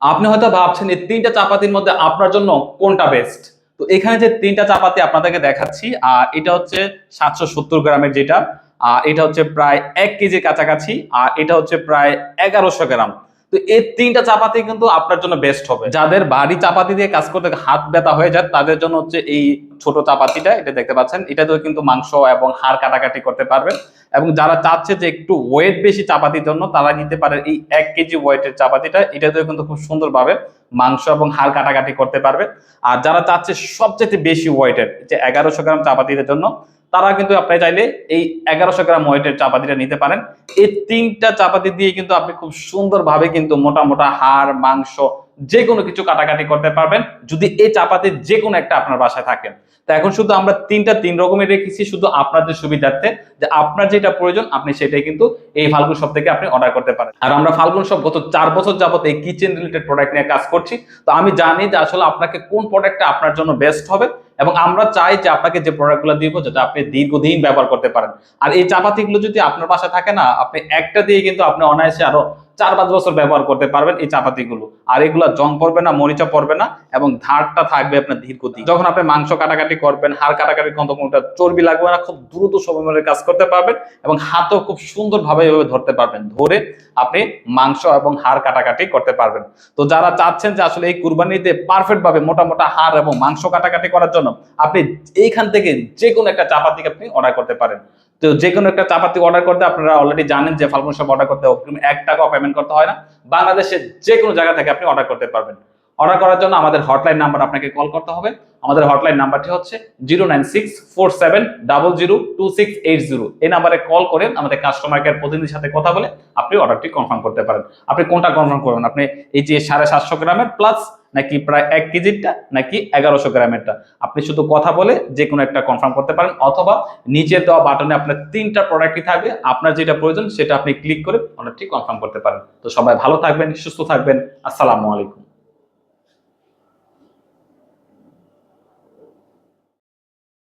আপনি হয়তো ভাবছেন এই তিনটা চাপাতির মধ্যে আপনার জন্য কোনটা বেস্ট। তো এখানে যে তিনটা চাপাতি আপনাদেরকে দেখাচ্ছি, আর এটা হচ্ছে 770 গ্রামের যেটা, আর এটা হচ্ছে প্রায় 1 কেজির কাছাকাছি, আর এটা হচ্ছে প্রায় 1100 গ্রাম। তো এই তিনটা চাপাতি কিন্তু আপনার জন্য বেস্ট হবে। যাদের ভারী চাপাতি দিয়ে কাজ করতে হাত ব্যথা হয়ে যায় তাদের জন্য হচ্ছে এই ছোট চাপাতিটা, এটা দেখতে পাচ্ছেন, এটাতেও কিন্তু মাংস এবং হাড় কাটাকাটি করতে পারবেন। এবং যারা চাচ্ছে যে একটু ওয়েট বেশি চাপাতির জন্য তারা নিতে পারে এই 1 কেজি ওয়েটের চাপাতিটা, এটাতেও কিন্তু খুব সুন্দরভাবে মাংস এবং হাড় কাটাকাটি করতে পারবে। আর যারা চাচ্ছে সবচেয়ে বেশি ওয়েটের যে 1100 গ্রাম চাপাতির জন্য, তারা কিন্তু আপনি চাইলে এই 1100 গ্রাম ওয়েটের চাপাতিটা নিতে পারেন। এই তিনটা চাপাতি দিয়ে কিন্তু আপনি খুব সুন্দরভাবে কিন্তু মোটা মোটা হাড় মাংস যে কোনো কিছু কাটাকাটি করতে পারবেন, যদি এই চাপাতির যে কোনো একটা আপনার বাসায় থাকে। তো এখন শুধু আমরা তিন রকমের রেখেছি শুধু আপনাদের সুবিধার্থে, যে আপনার যেটা প্রয়োজন আপনি সেটাই কিন্তু এই ফাল্গুন শপ থেকে আপনি অর্ডার করতে পারেন। আর আমরা ফাল্গুন শপ গত 4 বছর যাবত এই কিচেন রিলেটেড প্রোডাক্ট নিয়ে কাজ করছি। তো আমি জানি যে আসলে আপনাকে কোন প্রোডাক্টটা আপনার জন্য বেস্ট হবে, এবং আমরা চাই যে আপনাকে যে প্রোডাক্টগুলো দিব যেটা আপনি দীর্ঘদিন ব্যবহার করতে পারেন। আর এই চাপাতিগুলো যদি আপনার বাসায় থাকে না, আপনি একটা দিয়ে কিন্তু আপনি অনায়াসে আরো 4-5 বছর ব্যবহার করতে পারবেন এই চাপাতিগুলো। আর এগুলো জং পড়বে না, মরিচা পড়বে না, এবং ধারটা থাকবে আপনার দীর্ঘদিন। যখন আপনি মাংস কাটাকাটি করবেন, হাড় কাটাকাটি কোনটা চর্বি লাগবে না, খুব দ্রুত সময়ের কাজ করতে পারবেন, এবং হাতও খুব সুন্দরভাবে এভাবে ধরতে পারবেন, ধরে আপনি মাংস এবং হাড় কাটাকাটি করতে পারবেন। তো যারা চাচ্ছেন যে আসলে এই কুরবানিতে পারফেক্ট ভাবে মোটা মোটা হাড় এবং মাংস কাটাকাটি করার জন্য, আপনি এইখান থেকে যে কোনো একটা চাপাতি আপনি অর্ডার করতে পারেন। তো যে কোনো একটা চাপাতি অর্ডার করতে আপনারা অলরেডি জানেন যে ফাল্গুন শপ অর্ডার করতে 1 টাকাও পেমেন্ট করতে হয় না। বাংলাদেশের যে কোনো জায়গা থেকে আপনি অর্ডার করতে পারবেন। অর্ডার করার জন্য আমাদের হটলাইন নাম্বার আপনাকে কল করতে হবে। আমাদের হটলাইন নাম্বারটি হচ্ছে 09647002680। এই নাম্বারে কল করে আমাদের কাস্টমার কেয়ার প্রতিনিধির সাথে কথা বলে আপনি অর্ডারটি কনফার্ম করতে পারেন। আপনি কোনটা কনফার্ম করবেন, আপনি এই যে 750 গ্রামের প্লাস, নাকি প্রায় 1 কেজিরটা, নাকি 1100 গ্রামেরটা, আপনি শুধু কথা বলে যে কোনো একটা কনফার্ম করতে পারেন, অথবা নিচে দেওয়া বাটনে আপনার তিনটা প্রোডাক্টই থাকবে, আপনার যেটা প্রয়োজন সেটা আপনি ক্লিক করে অর্ডারটি কনফার্ম করতে পারেন। তো সবাই ভালো থাকবেন, সুস্থ থাকবেন। আসসালামু আলাইকুম।